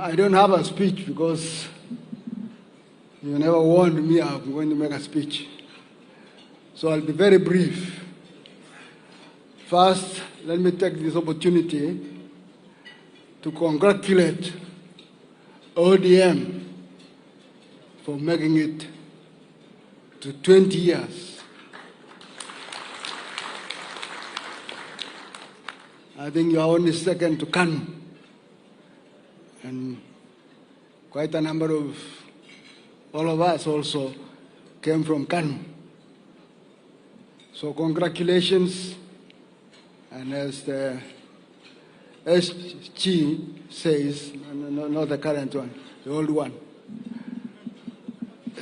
I don't have a speech because you never warned me I'm going to make a speech. So I'll be very brief. First, let me take this opportunity to congratulate ODM for making it to 20 years. I think you are only second to KANU, and quite a number of all of us also came from KANU. So congratulations, and as the SG says, not the current one, the old one,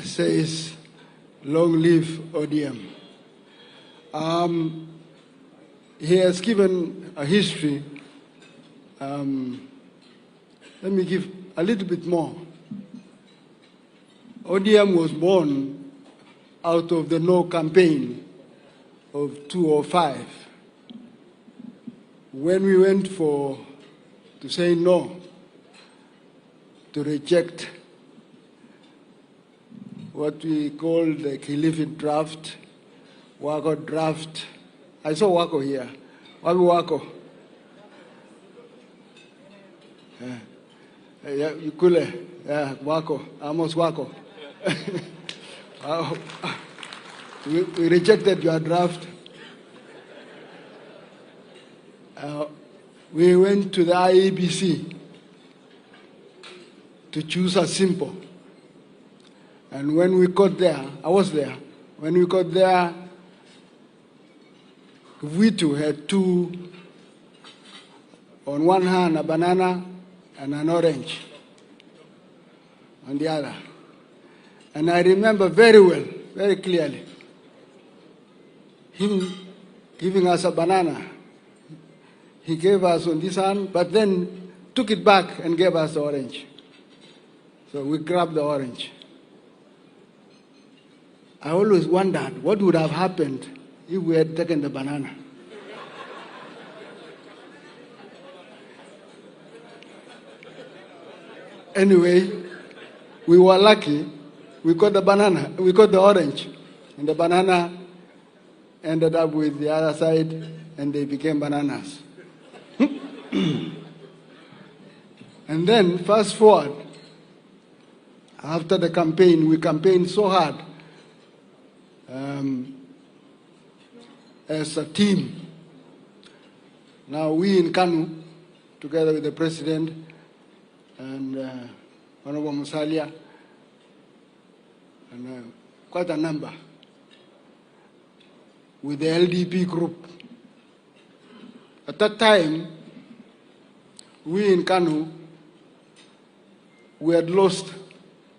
says, long live ODM. He has given a history. Let me give a little bit more. ODM was born out of the No campaign of 2005. When we went to say no, to reject what we call the Khilifid draft, Wako draft. I saw Wako here. Wabi Wako. Yeah, Yukule. Yeah, Wako. Amos Wako. We rejected your draft. We went to the IEBC to choose a symbol. And when we got there, I was there, when we got there, we too had two, on one hand a banana and an orange on the other. And I remember very well, very clearly, him giving us a banana. He gave us on this hand, but then took it back and gave us the orange. So we grabbed the orange. I always wondered what would have happened if we had taken the banana. Anyway, we were lucky. We got the banana, we got the orange, and the banana ended up with the other side, and they became bananas. And then, fast forward, after the campaign, we campaigned so hard as a team. Now we in KANU, together with the president and Honorable Musalia, and quite a number, with the LDP group. At that time, we in KANU, we had lost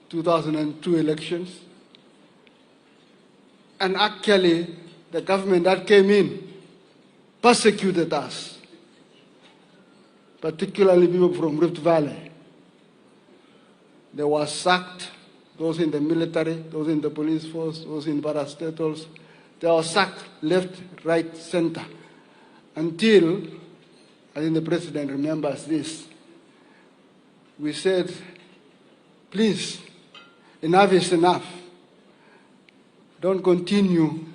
2002 elections. And actually, the government that came in persecuted us, particularly people from Rift Valley. They were sacked, those in the military, those in the police force, those in parastatals. They were sacked left, right, center, until, I think the president remembers this, we said, please, enough is enough. Don't continue,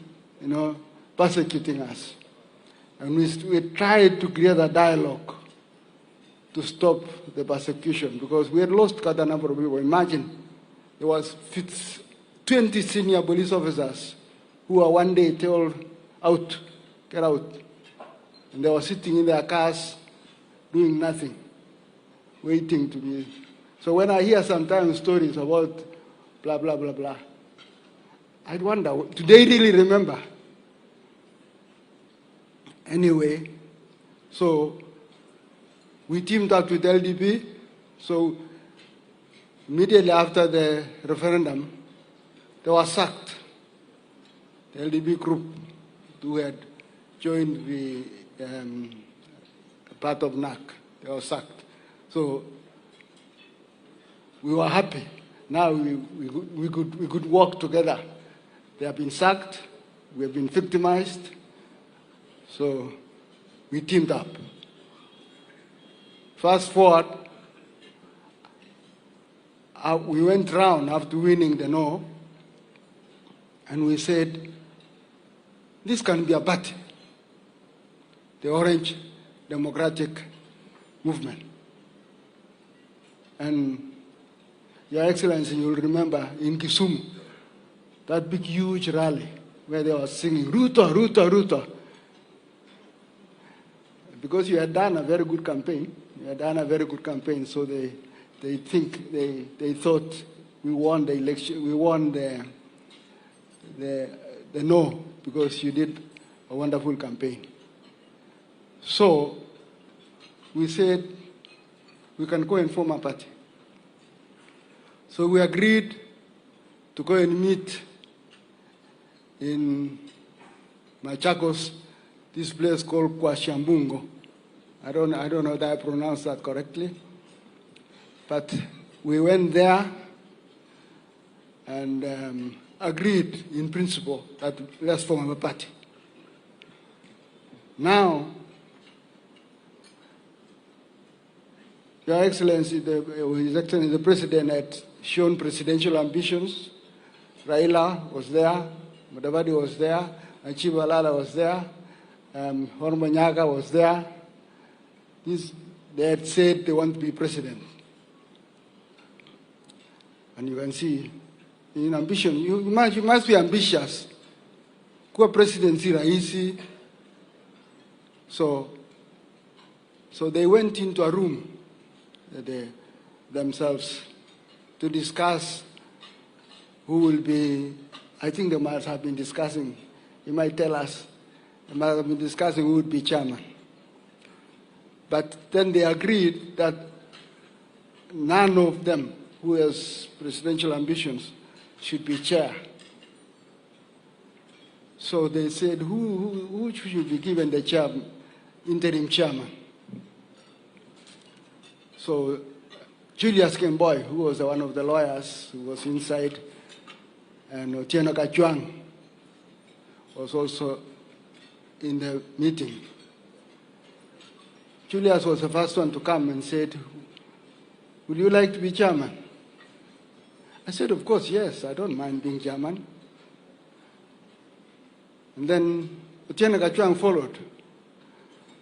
persecuting us. And we tried to create a dialogue to stop the persecution, because we had lost quite a number of people. Imagine, there was 20 senior police officers who were one day told, out, get out. And they were sitting in their cars doing nothing, waiting to be. So when I hear sometimes stories about blah, blah, blah, blah, I'd wonder, do they really remember? Anyway, so we teamed up with LDP. So immediately after the referendum, they were sacked. The LDP group who had joined the part of NAC, they were sacked. So we were happy. Now we could work together. They have been sacked, we have been victimized, so we teamed up. Fast forward, we went round after winning the no, and we said, this can be a party, the Orange Democratic Movement. And Your Excellency, you'll remember in Kisumu, that big, huge rally where they were singing, Ruto, Ruto, Ruto. Because you had done a very good campaign, so they thought we won the election, we won the no, because you did a wonderful campaign. So we said we can go and form a party. So we agreed to go and meet in Machakos, this place called Kwashambungo. I don't know if I pronounced that correctly, but we went there and agreed in principle that let's form a party. Now, Your Excellency, the President had shown presidential ambitions. Raila was there, Mudavadi was there, Achiba Lala was there, Hormonyaga was there. They had said they want to be president. And you can see, in ambition, you must be ambitious. Kuwa presidency raisi. So they went into a room themselves to discuss who will be. I think they might have been discussing, he might tell us, they might have been discussing who would be chairman. But then they agreed that none of them who has presidential ambitions should be chair. So they said, who should be given the interim chairman? So Julius Kemboy, who was one of the lawyers who was inside, and Otieno Kachwang was also in the meeting. Julius was the first one to come and said, would you like to be chairman? I said, of course, yes, I don't mind being chairman. And then Otieno Kachwang followed.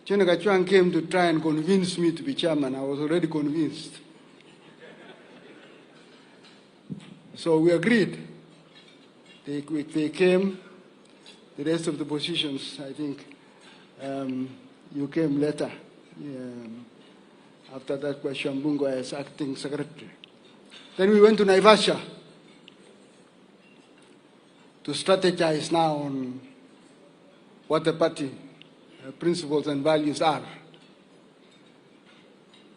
Otieno Kachwang came to try and convince me to be chairman. I was already convinced. So we agreed. They came. The rest of the positions, I think, you came later. After that, Kwashambungo as acting secretary. Then we went to Naivasha to strategize now on what the party principles and values are.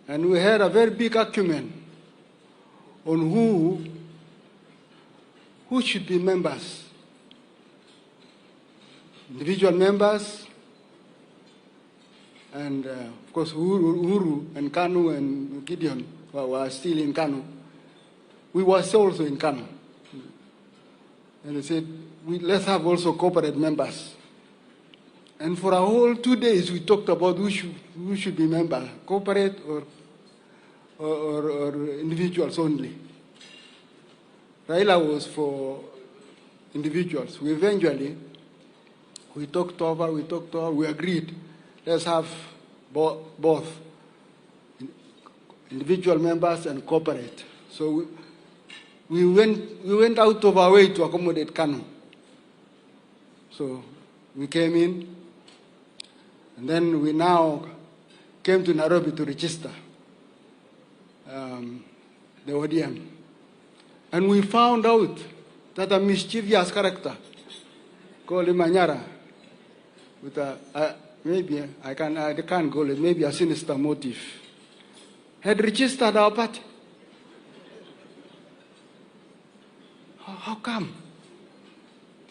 And we had a very big argument on who should be members. Individual members, and of course Uhuru and Kanu and Gideon were still in Kanu. We were also in Kanu. And they said, let's have also corporate members. And for a whole 2 days we talked about who should be member, corporate or individuals only. Raila was for individuals. We talked over, we agreed, let's have both individual members and corporate. So we went out of our way to accommodate Kanu. So we came in, and then we now came to Nairobi to register the ODM. And we found out that a mischievous character called Imanyara, with maybe, I can't call it, maybe a sinister motive, had registered our party. How come?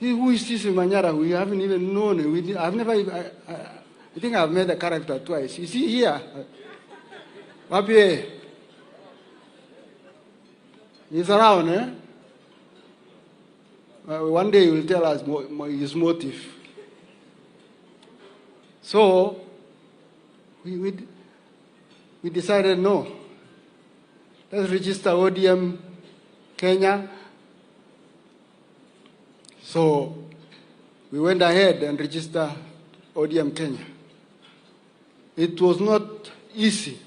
Who is this Imanyara? We haven't even known him. I think I've met the character twice. Is he here? Papi, he's around, eh? One day he will tell us his motive. So we decided, no, let's register ODM Kenya. So we went ahead and registered ODM Kenya. It was not easy.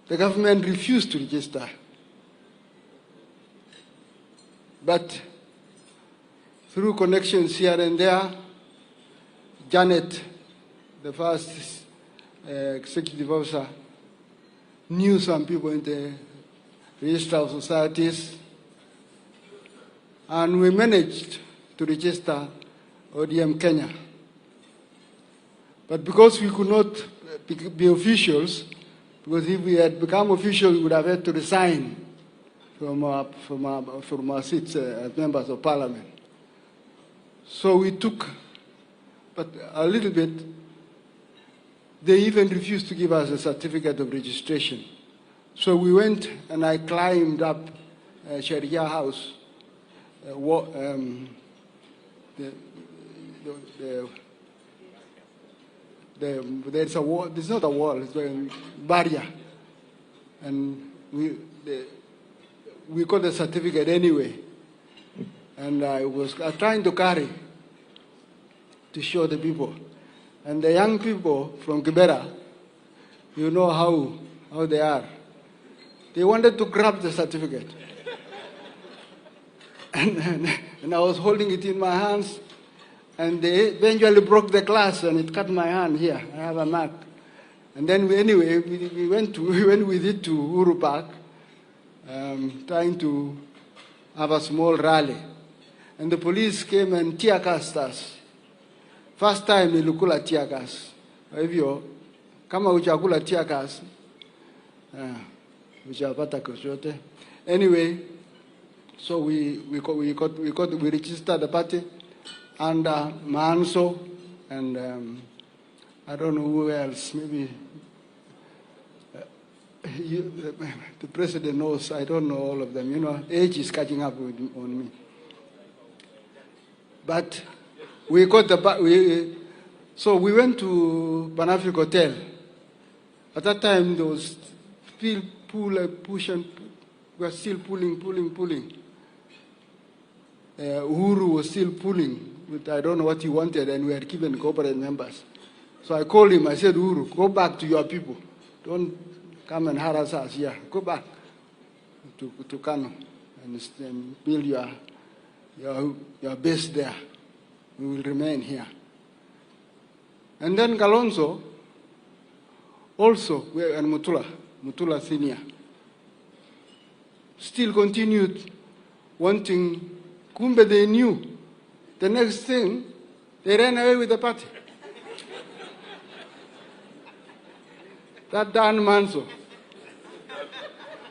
The government refused to register. But through connections here and there, Janet, the first executive officer, knew some people in the register of societies, and we managed to register ODM Kenya. But because we could not be officials, because if we had become officials, we would have had to resign from our seats as members of parliament. So we took, but a little bit, they even refused to give us a certificate of registration. So we went and I climbed up Sharia House, there's a wall, it's not a wall, it's a barrier. And we got the certificate anyway. And I was trying to carry to show the people. And the young people from Kibera, you know how they are. They wanted to grab the certificate. And I was holding it in my hands. And they eventually broke the glass, and it cut my hand here. I have a mark. And then we went with it to Uhuru Park, trying to have a small rally. And the police came and tear gassed us. First time nilikula tear gas. Kwa hivyo kama hujakula tear gas, hujapata chochote. Anyway, so we registered the party under Manso and I don't know who else, maybe the president knows, I don't know all of them. You know, age is catching up on me. But we got so we went to Panafric Hotel. At that time, there was still push and we were still pulling. Uhuru was still pulling. I don't know what he wanted, and we had given corporate members. So I called him, I said, Uhuru, go back to your people. Don't come and harass us here. Go back to Kano and build your base there. We will remain here. And then Kalonzo also, and Mutula Senior, still continued wanting, kumbe they knew. The next thing, they ran away with the party. That Dan Manso.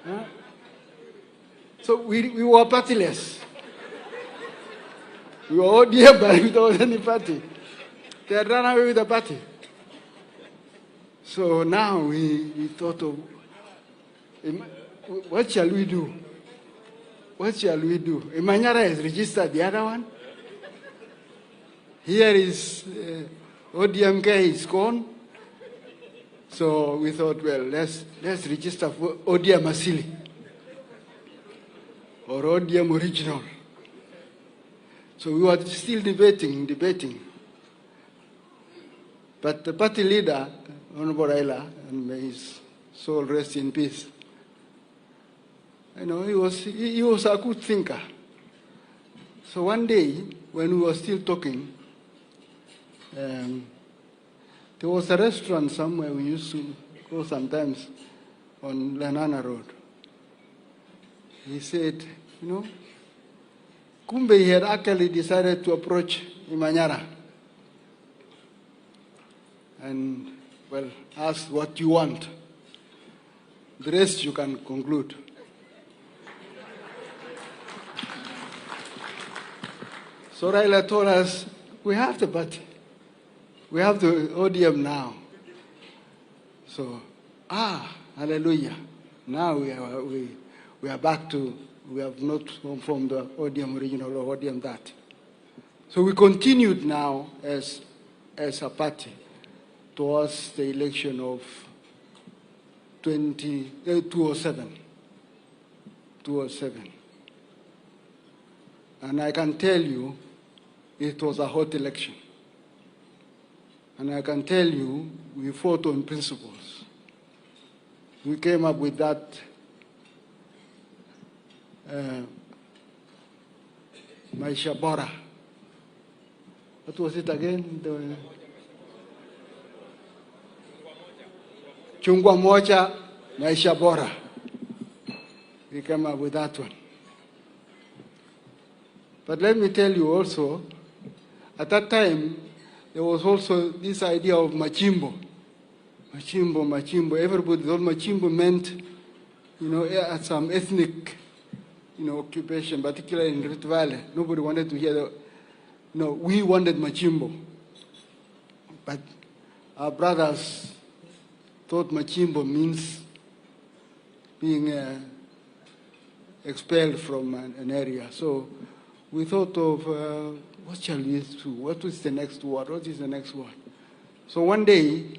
Huh? So we were partyless. We were ODM, but without any party. They had run away with the party. So now we thought of, what shall we do? What shall we do? Imanyara has registered the other one. Here is ODMK is gone. So we thought, well, let's register for ODM Asili or ODM Original. So we were still debating. But the party leader, Honorable Raila, and may his soul rest in peace, you know, he was a good thinker. So one day, when we were still talking, there was a restaurant somewhere we used to go sometimes on Lanana Road. He said, you know, kumbe he had actually decided to approach Imanyara and, well, ask what you want. The rest you can conclude. So Raila told us, we have the party. We have the ODM now. So, hallelujah. Now we are back to, we have not formed the ODM original or ODM that. So we continued now as a party towards the election of 2007. And I can tell you it was a hot election. And I can tell you we fought on principles. We came up with that Maisha Bora. What was it again? Chungwa Moja, Maisha Bora. We came up with that one. But let me tell you also, at that time, there was also this idea of Machimbo. Machimbo. Everybody thought Machimbo meant, some ethnic, occupation, particularly in Rift Valley. Nobody wanted to hear we wanted Machimbo. But our brothers thought Machimbo means being expelled from an area. So we thought of what shall we do? What is the next word? What is the next word? So one day,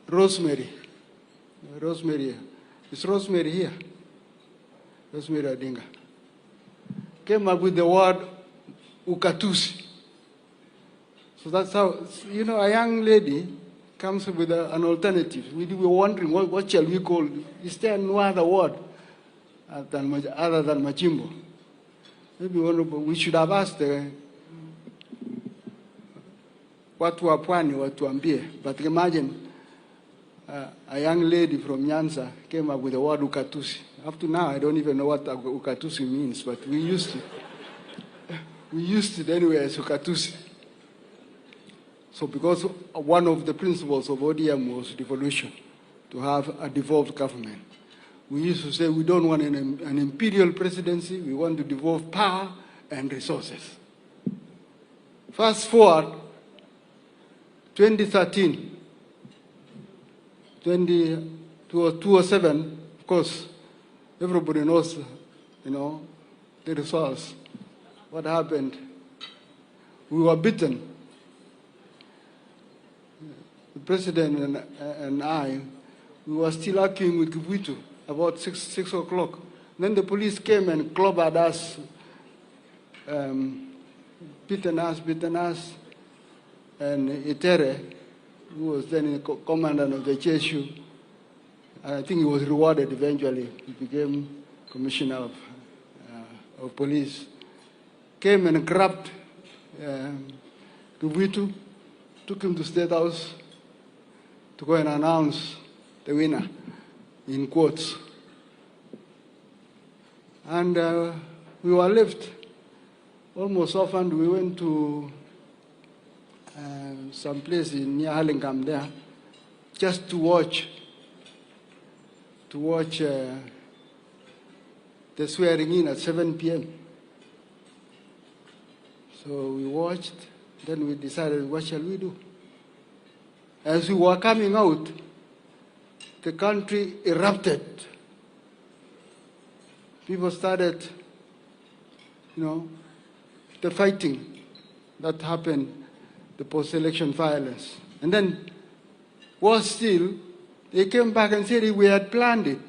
Rosemary, is Rosemary here? Rosemary Odinga came up with the word ukatusi. So that's how, a young lady comes up with an alternative. We were wondering, what shall we call it? Is there no other word other than Machimbo? Maybe we should have asked watu wa pwani watuambie. But imagine a young lady from Nyanza came up with the word ukatusi. Up to now, I don't even know what ukatusi means, but we used it anyway as ukatusi. So because one of the principles of ODM was devolution, to have a devolved government. We used to say we don't want an imperial presidency, we want to devolve power and resources. Fast forward, 2013, 2007, of course, everybody knows, the results. What happened? We were beaten. The president and I, we were still arguing with Kivuitu about 6 o'clock. Then the police came and clobbered us, beaten us. And Itere, who was then the commandant of the Cheshu, I think he was rewarded eventually. He became commissioner of police. Came and grabbed Kivuitu, took him to State House to go and announce the winner, in quotes. And we were left almost orphaned. We went to some place near Hurlingham there, just to watch the swearing in at 7 p.m. So we watched, then we decided, what shall we do? As we were coming out, the country erupted. People started, the fighting that happened, the post-election violence. And then, worse still, they came back and said we had planned it.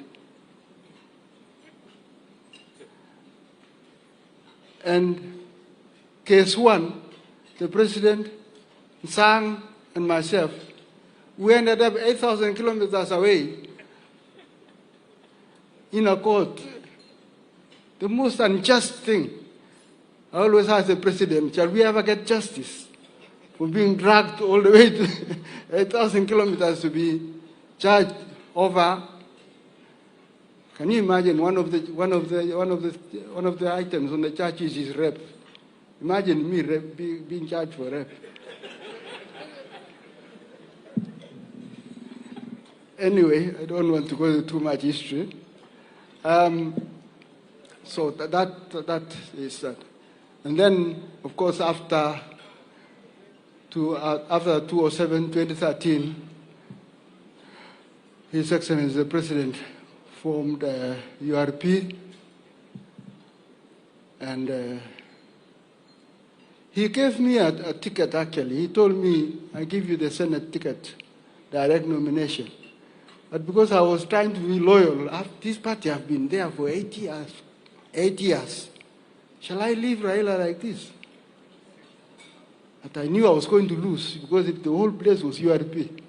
And case one, the president, Sang, and myself, we ended up 8,000 kilometers away in a court. The most unjust thing, I always ask the president, shall we ever get justice for being dragged all the way to 8,000 kilometers to be charged over? Can you imagine one of the items on the charges is rape? Imagine me being charged for rape. Anyway, I don't want to go into too much history. So that is that. And then, of course, after 2013, His Excellency the President formed URP, and he gave me a ticket, actually. He told me, I give you the Senate ticket, direct nomination. But because I was trying to be loyal, this party have been there for 8 years. 8 years. shall I leave Raila like this? But I knew I was going to lose because the whole place was URP.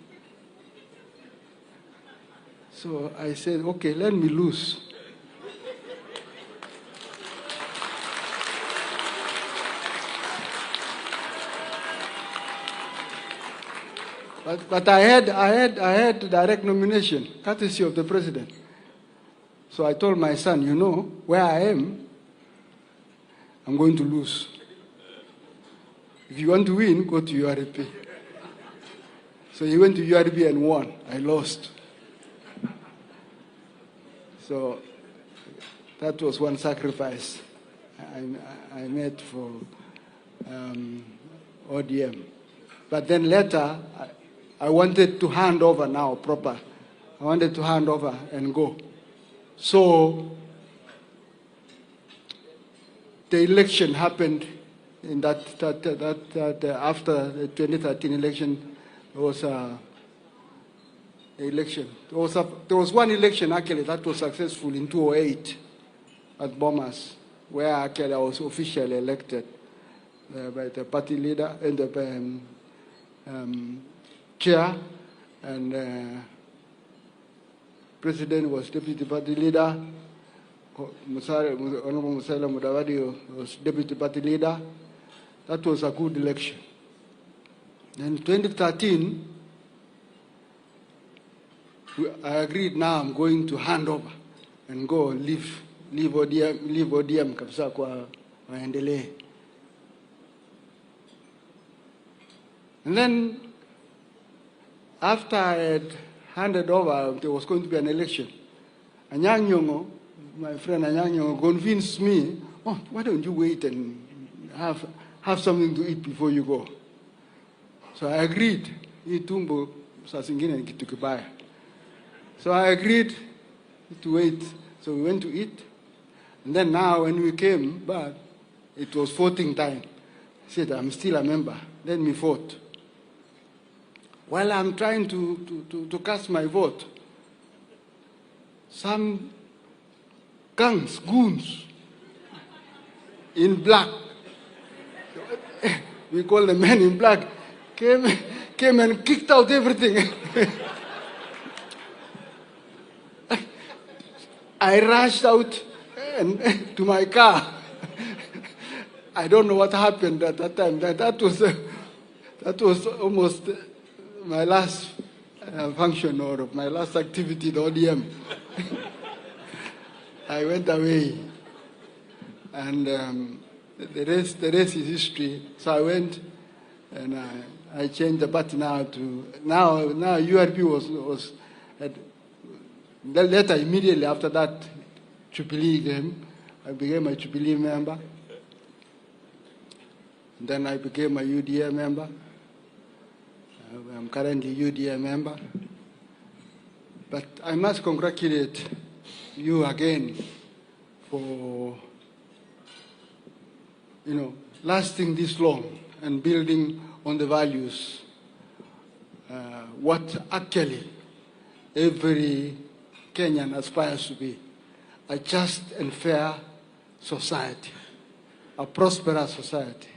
So I said, okay, let me lose. But I had direct nomination, courtesy of the president. So I told my son, you know, where I am, I'm going to lose. If you want to win, go to URP. So he went to URP and won. I lost. So that was one sacrifice I made for ODM. But then later, I wanted to hand over now proper. I wanted to hand over and go. So the election happened in that after the 2013 election, there was a election. There was one election actually that was successful in 2008 at Bomas, where actually I was officially elected by the party leader and the chair, and president was deputy party leader. Honorable Mzalendo was deputy party leader. That was a good election. Then 2013, I agreed now I'm going to hand over and go leave ODM kabisa kwa maendelee. And then after I had handed over, there was going to be an election. Anyang Nyong'o, my friend Anyang Nyong'o, convinced me, oh, why don't you wait and have something to eat before you go? So I agreed. Itumbo saa zingine kitu kibaya. So I agreed to wait. So we went to eat. And then now when we came back, it was voting time. I said, I'm still a member. Let me vote. While I'm trying to cast my vote, some goons in black, we call the men in black, came and kicked out everything. I rushed out to my car. I don't know what happened at that time. That was almost my last function or my last activity, the ODM. I went away, and the rest is history. So I went, and I changed the party now to now URP was later immediately after that Jubilee came. I became a Jubilee member. Then I became a UDA member. I'm currently UDA member. But I must congratulate you again for, lasting this long and building on the values, what actually every Kenyan aspires to be: a just and fair society, a prosperous society,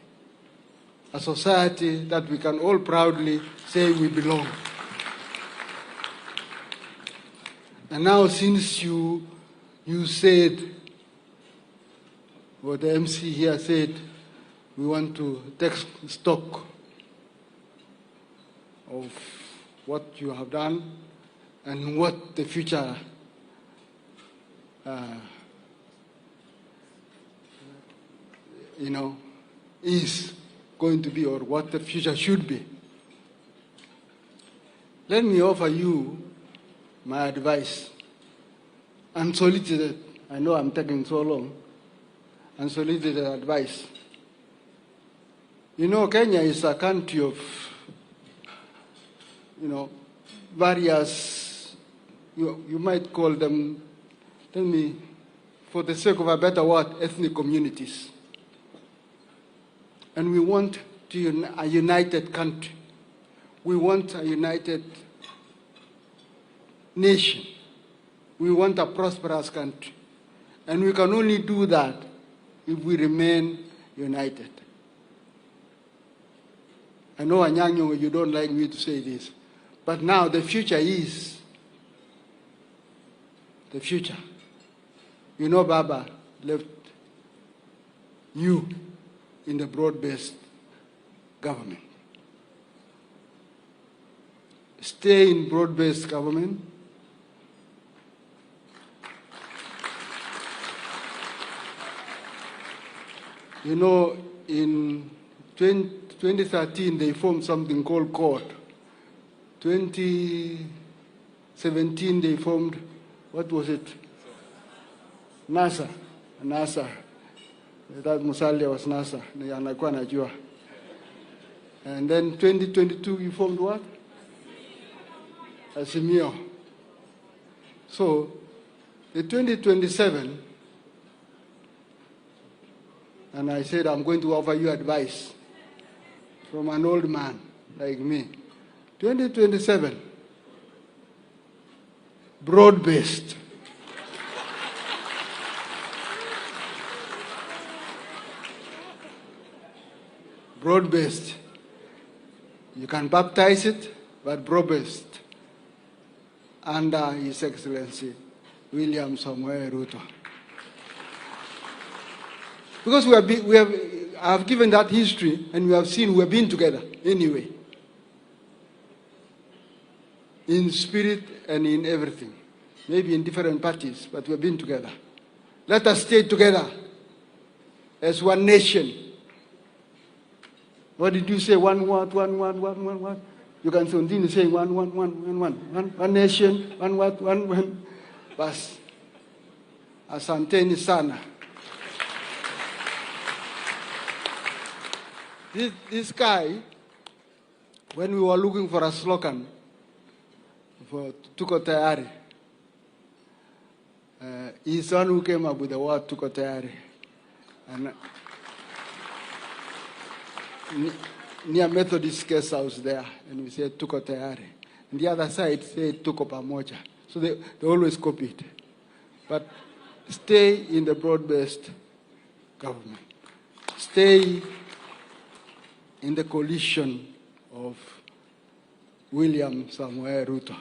a society that we can all proudly say we belong. And now, since you said, what the MC here said, we want to take stock of what you have done and what the future is going to be, or what the future should be. Let me offer you my advice, unsolicited. I know I'm taking so long. Unsolicited advice. Kenya is a country of, various, you might call them, tell me, for the sake of a better word, ethnic communities. And we want a united country. We want a united nation. We want a prosperous country. And we can only do that if we remain united. I know, Anyang, you don't like me to say this, but now the future is the future. You know, Baba left you in the broad-based government. Stay in broad-based government. You know, in 2013, they formed something called CORD. 2017, they formed, what was it? NASA. That Musalia was NASA. And then 2022, you formed what? Asimio. So, the 2027, and I said, I'm going to offer you advice from an old man like me. 2027, broad-based. Broad-based. You can baptize it, but broad-based. Under His Excellency, William Samoei Ruto. Because I have given that history, and we have seen we have been together anyway. In spirit and in everything. Maybe in different parties, but we have been together. Let us stay together as one nation. What did you say? One. You can continue saying one. One nation, one. Bas. Asanteni sana. This guy, when we were looking for a slogan for Tuko Tayari, he's the one who came up with the word Tuko Tayari. And near Methodist guest house there, and we said Tuko Tayari. And the other side said Tuko Pamoja. So they always copied. But stay in the broad-based government. Stay in the coalition of William Samoei Ruto.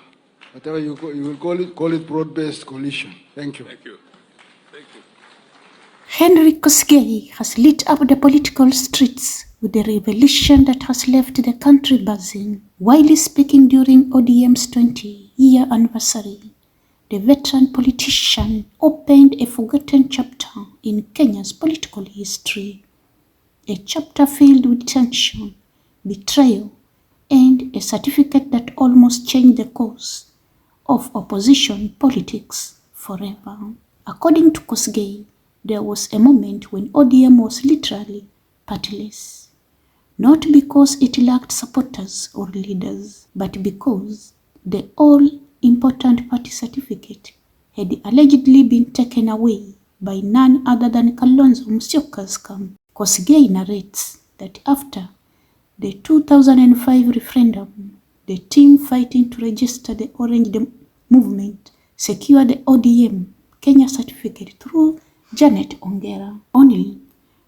Whatever you will call it broad-based coalition. Thank you. Thank you. Thank you. Henry Kosgey has lit up the political streets with a revelation that has left the country buzzing. While speaking during ODM's 20-year anniversary, the veteran politician opened a forgotten chapter in Kenya's political history. A chapter filled with tension, betrayal, and a certificate that almost changed the course of opposition politics forever. According to Kosgey, there was a moment when ODM was literally partyless. Not because it lacked supporters or leaders, but because the all-important party certificate had allegedly been taken away by none other than Kalonzo Musyoka's camp. Kosgey narrates that after the 2005 referendum, the team fighting to register the Orange movement secured the ODM Kenya certificate through Janet Ongera, only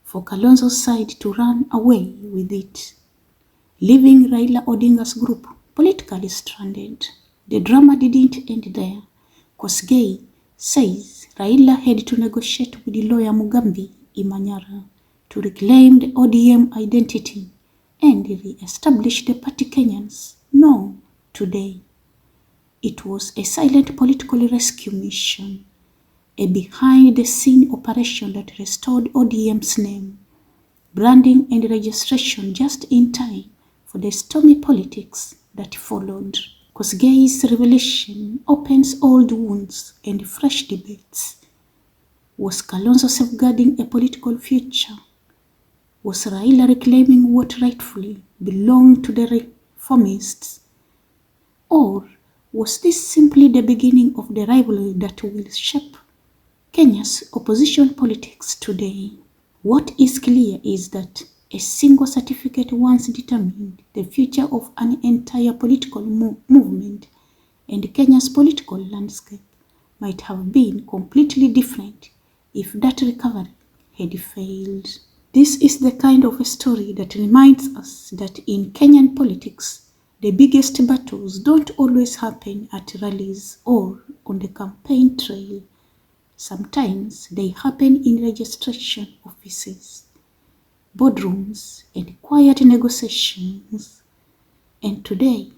for Kalonzo's side to run away with it, leaving Raila Odinga's group politically stranded. The drama didn't end there. Kosgey says Raila had to negotiate with lawyer Mugambi Imanyara to reclaim the ODM identity and re-establish the party Kenyans know today. It was a silent political rescue mission, a behind-the-scene operation that restored ODM's name, branding and registration just in time for the stormy politics that followed. Kosgey's revelation opens old wounds and fresh debates. Was Kalonzo safeguarding a political future? Was Raila reclaiming what rightfully belonged to the reformists? Or was this simply the beginning of the rivalry that will shape Kenya's opposition politics today? What is clear is that a single certificate once determined the future of an entire political movement, and Kenya's political landscape might have been completely different if that recovery had failed. This is the kind of a story that reminds us that in Kenyan politics, the biggest battles don't always happen at rallies or on the campaign trail. Sometimes they happen in registration offices, boardrooms, and quiet negotiations. And today,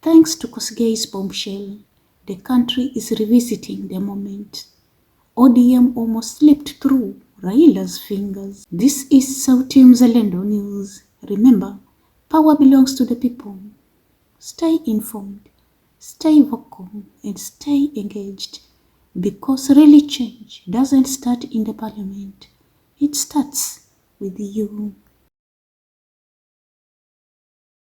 thanks to Kosgey's bombshell, the country is revisiting the moment. ODM almost slipped through Raila's fingers. This is Sauti Mzalendo News. Remember, power belongs to the people. Stay informed, stay vocal, and stay engaged, because really change doesn't start in the parliament. It starts with you.